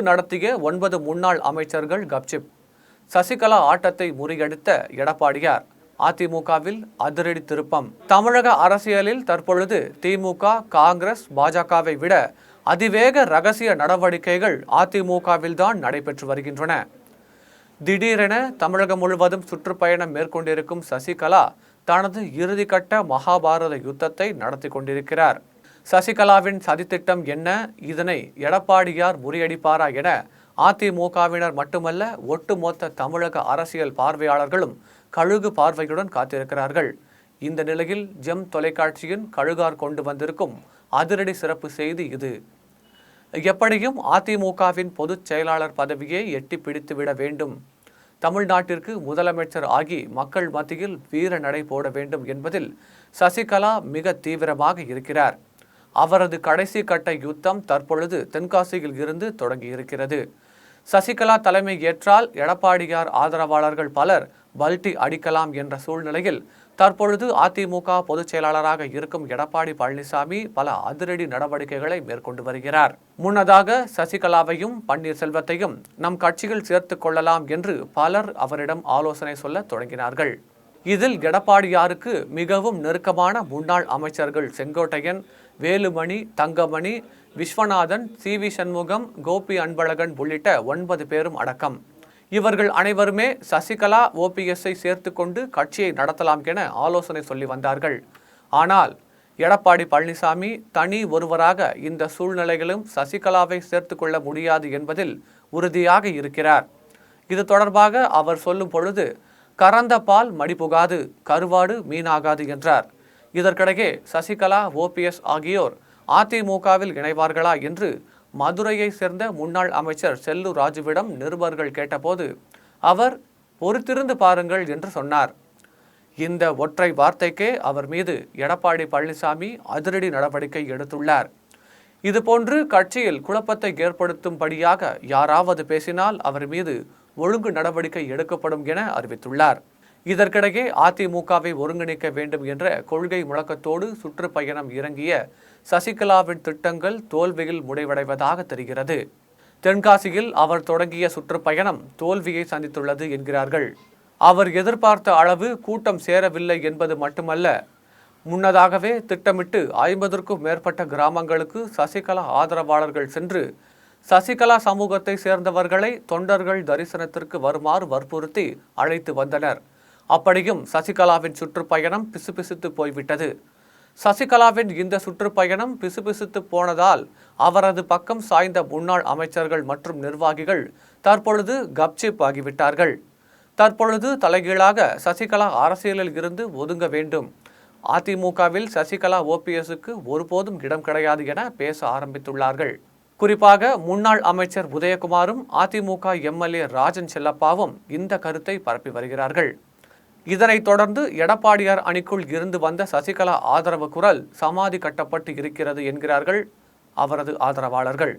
நடத்திய 9 முன்னாள் அமைச்சர்கள் கப்சிப். சசிகலா ஆட்டத்தை முறியடித்த எடப்பாடியார். அதிமுகவில் அதிரடி திருப்பம். தமிழக அரசியலில் தற்பொழுது திமுக, காங்கிரஸ், பாஜகவை விட அதிவேக ரகசிய நடவடிக்கைகள் அதிமுகவில்தான் நடைபெற்று வருகின்றன. திடீரென தமிழகம் முழுவதும் சுற்றுப்பயணம் மேற்கொண்டிருக்கும் சசிகலா தனது இறுதிக்கட்ட மகாபாரத யுத்தத்தை நடத்தி கொண்டிருக்கிறார். சசிகலாவின் சதித்திட்டம் என்ன? இதனை எடப்பாடியார் முறியடிப்பாரா என அதிமுகவினர் மட்டுமல்ல, ஒட்டுமொத்த தமிழக அரசியல் பார்வையாளர்களும் கழுகு பார்வையுடன் காத்திருக்கிறார்கள். இந்த நிலையில் ஜெம் தொலைக்காட்சியின் கழுகார் கொண்டு வந்திருக்கும் அதிரடி சிறப்பு செய்தி இது. எப்படியும் அதிமுகவின் பொதுச் செயலாளர் பதவியை எட்டி பிடித்துவிட வேண்டும், தமிழ்நாட்டிற்கு முதலமைச்சர் ஆகி மக்கள் மத்தியில் வீர நடை போட வேண்டும் என்பதில் சசிகலா மிக தீவிரமாக இருக்கிறார். அவரது கடைசி கட்ட யுத்தம் தற்பொழுது தென்காசியில் இருந்து தொடங்கியிருக்கிறது. சசிகலா தலைமை ஏற்றால் எடப்பாடியார் ஆதரவாளர்கள் பலர் பல்டி அடிக்கலாம் என்ற சூழ்நிலையில் தற்பொழுது அதிமுக பொதுச் செயலாளராக இருக்கும் எடப்பாடி பழனிசாமி பல அதிரடி நடவடிக்கைகளை மேற்கொண்டு வருகிறார். முன்னதாக சசிகலாவையும் பன்னீர்செல்வத்தையும் நம் கட்சியில் சேர்த்து கொள்ளலாம் என்று பலர் அவரிடம் ஆலோசனை சொல்ல தொடங்கினார்கள். இதில் எடப்பாடியாருக்கு மிகவும் நெருக்கமான முன்னாள் அமைச்சர்கள் செங்கோட்டையன், வேலுமணி, தங்கமணி, விஸ்வநாதன், சி.வி. சண்முகம், கோபி அன்பழகன் உள்ளிட்ட 9 பேரும் அடக்கம். இவர்கள் அனைவருமே சசிகலா, ஓபிஎஸ்ஐ சேர்த்து கொண்டு கட்சியை நடத்தலாம் என ஆலோசனை சொல்லி வந்தார்கள். ஆனால் எடப்பாடி பழனிசாமி தனி ஒருவராக இந்த சூழ்நிலைகளும் சசிகலாவை சேர்த்து கொள்ள முடியாது என்பதில் உறுதியாக இருக்கிறார். இது தொடர்பாக அவர் சொல்லும் பொழுது, கறந்த பால் மடிபுகாது, கருவாடு மீனாகாது என்றார். இதற்கிடையே சசிகலா, ஓபிஎஸ் ஆகியோர் அதிமுகவில் இணைவார்களா என்று மதுரையை சேர்ந்த முன்னாள் அமைச்சர் செல்லூர் ராஜுவிடம் நிருபர்கள் கேட்டபோது அவர் பொறுத்திருந்து பாருங்கள் என்று சொன்னார். இந்த ஒற்றை வார்த்தைக்கே அவர் மீது எடப்பாடி பழனிசாமி அதிரடி நடவடிக்கை எடுத்துள்ளார். இதுபோன்று கட்சியில் குழப்பத்தை ஏற்படுத்தும்படியாக யாராவது பேசினால் அவர் மீது ஒழுங்கு நடவடிக்கை எடுக்கப்படும் என அறிவித்துள்ளார். இதற்கிடையே அதிமுகவை ஒருங்கிணைக்க வேண்டும் என்ற கொள்கை முழக்கத்தோடு சுற்றுப்பயணம் இறங்கிய சசிகலாவின் திட்டங்கள் தோல்வியில் முடிவடைவதாக தெரிகிறது. தென்காசியில் அவர் தொடங்கிய சுற்றுப்பயணம் தோல்வியை சந்தித்துள்ளது என்கிறார்கள். அவர் எதிர்பார்த்த அளவு கூட்டம் சேரவில்லை என்பது மட்டுமல்ல, முன்னதாகவே திட்டமிட்டு 50க்கும் மேற்பட்ட கிராமங்களுக்கு சசிகலா ஆதரவாளர்கள் சென்று சசிகலா சமூகத்தை சேர்ந்தவர்களை தொண்டர்கள் தரிசனத்திற்கு வருமாறு வற்புறுத்தி அழைத்து வந்தனர். அப்படியும் சசிகலாவின் சுற்றுப்பயணம் பிசுபிசுத்து போய்விட்டது. சசிகலாவின் இந்த சுற்றுப்பயணம் பிசுபிசுத்து போனதால் அவரது பக்கம் சாய்ந்த முன்னாள் அமைச்சர்கள் மற்றும் நிர்வாகிகள் தற்பொழுது கப்சிப் ஆகிவிட்டார்கள். தற்பொழுது தலைகீழாக சசிகலா அரசியலில் இருந்து ஒதுங்க வேண்டும், அதிமுகவில் சசிகலா, ஓபிஎஸ்க்கு ஒருபோதும் இடம் கிடையாது என பேச ஆரம்பித்துள்ளார்கள். குறிப்பாக முன்னாள் அமைச்சர் உதயகுமாரும் அதிமுக எம்எல்ஏ ராஜன் செல்லப்பாவும் இந்த கருத்தை பரப்பி வருகிறார்கள். இதனைத் தொடர்ந்து எடப்பாடியார் அணிக்குள் இருந்து வந்த சசிகலா ஆதரவு குரல் சமாதி கட்டப்பட்டு இருக்கிறது என்கிறார்கள் அவரது ஆதரவாளர்கள்.